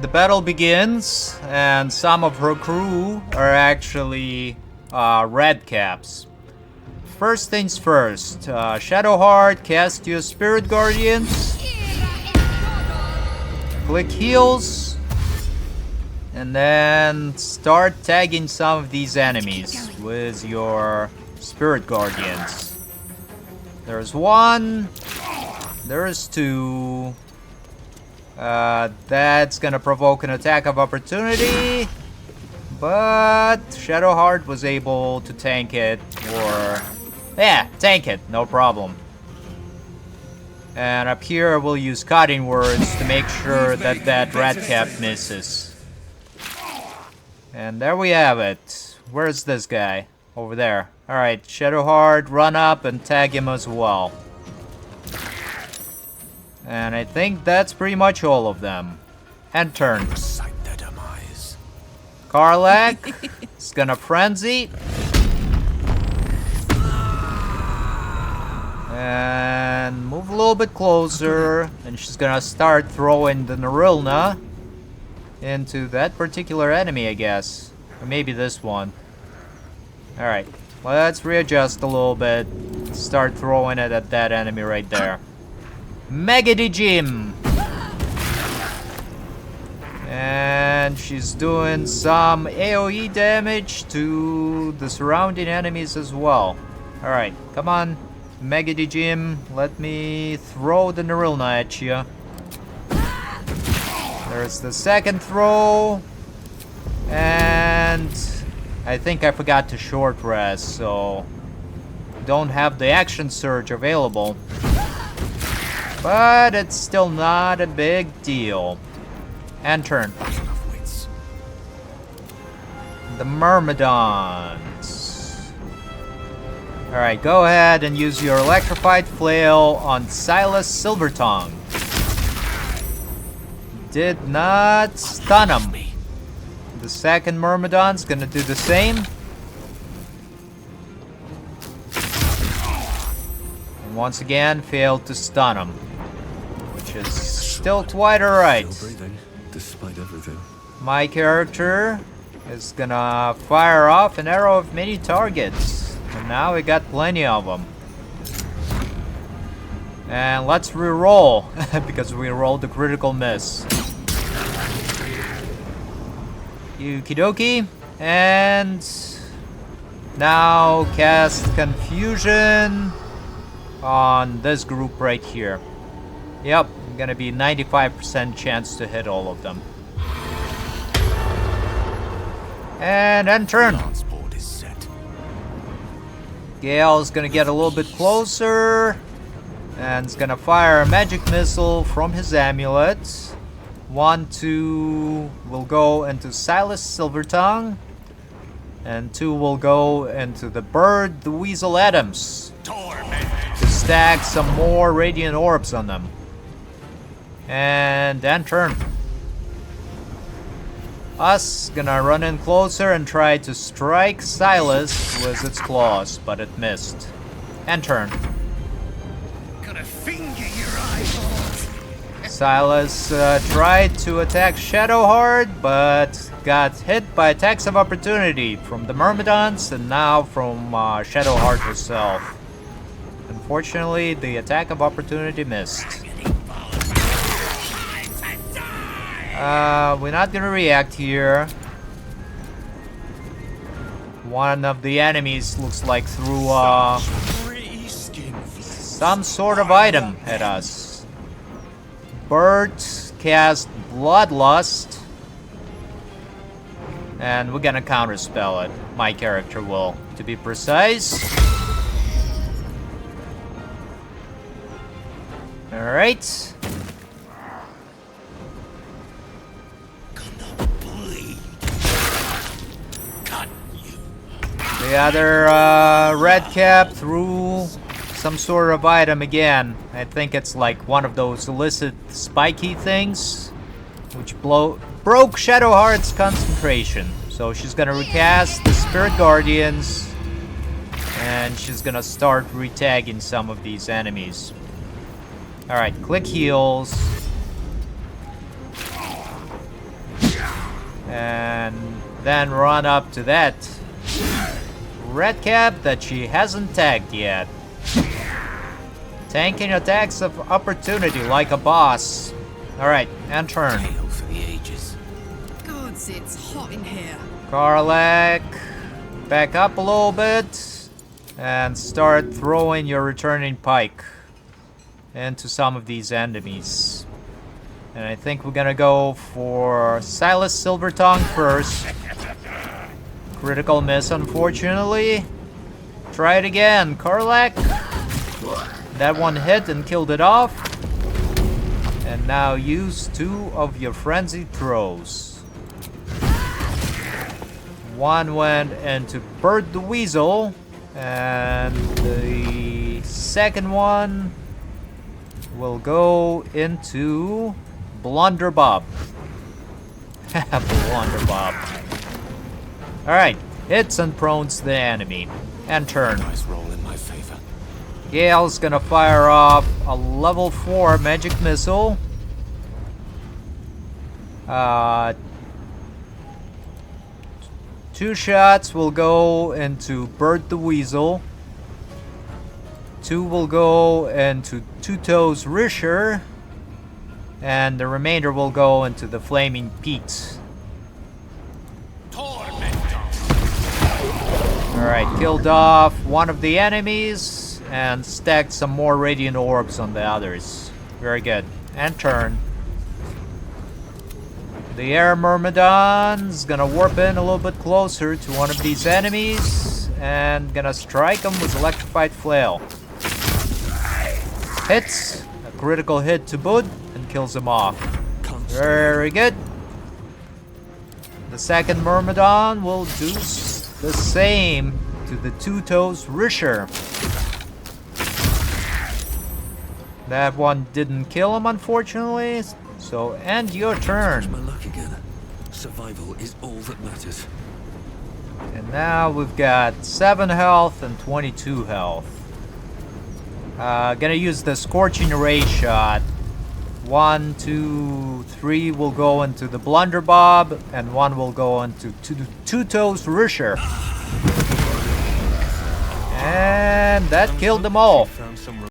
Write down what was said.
the battle begins, and some of her crew are actually Redcaps. First things first, Shadowheart, cast your Spirit Guardians. Click heals. And then start tagging some of these enemies with your Spirit Guardians. There's one. There's two. That's gonna provoke an attack of opportunity. But Shadowheart was able to tank it, or... yeah, tank it, no problem. And up here we'll use cutting words to make sure that that Redcap misses. And there we have it. Where's this guy? Over there. Alright, Shadowheart, run up and tag him as well. And I think that's pretty much all of them. And turn. Karlach is gonna frenzy. And move a little bit closer. And she's gonna start throwing the Narilna into that particular enemy, I guess. Or maybe this one. Alright, let's readjust a little bit. Start throwing it at that enemy right there. Mega Jim! And she's doing some AoE damage to the surrounding enemies as well. Alright, come on, Mega Jim. Let me throw the Narilna at you. There's the second throw. And I think I forgot to short rest, so don't have the action surge available. But it's still not a big deal. And turn. The Myrmidons. Alright, go ahead and use your electrified flail on Silas Silvertongue. Did not stun him. The second Myrmidon's gonna do the same. And once again, failed to stun him. Which is still quite alright. Despite everything. My character is gonna fire off an arrow of many targets. And now we got plenty of them. And let's re-roll, because we rolled the critical miss. Okie dokie. And now cast Confusion on this group right here. Yep, gonna be 95% chance to hit all of them. And end turn. Gale's gonna get a little bit closer. And is gonna fire a magic missile from his amulet. 1, 2 will go into Silas Silvertongue. And 2 will go into the bird, the Weasel Adams. To stack some more Radiant Orbs on them. And end turn. Us gonna run in closer and try to strike Silas with its claws, but it missed. End turn. Silas tried to attack Shadowheart, but got hit by attacks of opportunity from the Myrmidons and now from Shadowheart herself. Unfortunately, the attack of opportunity missed. We're not gonna react here. One of the enemies looks like threw some sort of item at us. Bird cast Bloodlust. And we're gonna counterspell it. My character will, to be precise. Alright. The other Redcap threw some sort of item again. I think it's like one of those illicit spiky things, which broke Shadowheart's concentration. So she's gonna recast the Spirit Guardians, and she's gonna start retagging some of these enemies. Alright, click heals. And then run up to that Redcap that she hasn't tagged yet. Tanking attacks of opportunity like a boss. Alright, and turn. Hail for the ages. Gods, it's hot in here. Karlak, back up a little bit and start throwing your returning pike into some of these enemies. And I think we're gonna go for Silas Silvertongue first. Critical miss, unfortunately. Try it again, Karlak. That one hit and killed it off. And now use 2 of your frenzied throws. One went into Bird the Weasel, and the second one will go into Blunderbob. Blunderbob. Alright, hits and prones the enemy. And turn. Nice roll in my favor. Gale's gonna fire off a level 4 magic missile. 2 shots will go into Bird the Weasel. 2 will go into Two Toes Risher. And the remainder will go into the Flaming Pete. Alright, killed off one of the enemies and stacked some more Radiant Orbs on the others. Very good. And turn. The Air Myrmidon's gonna warp in a little bit closer to one of these enemies and gonna strike him with Electrified Flail. Hits, a critical hit to boot, and kills him off. Very good. The second Myrmidon will do the same to the Two Toes Risher. That one didn't kill him, unfortunately. So end your turn. My luck again. Survival is all that matters. And now we've got 7 health and 22 health. Gonna use the Scorching Ray shot. 1, 2, 3 will go into the Blunderbob, and 1 will go into Two Toes Risher. And that killed them all.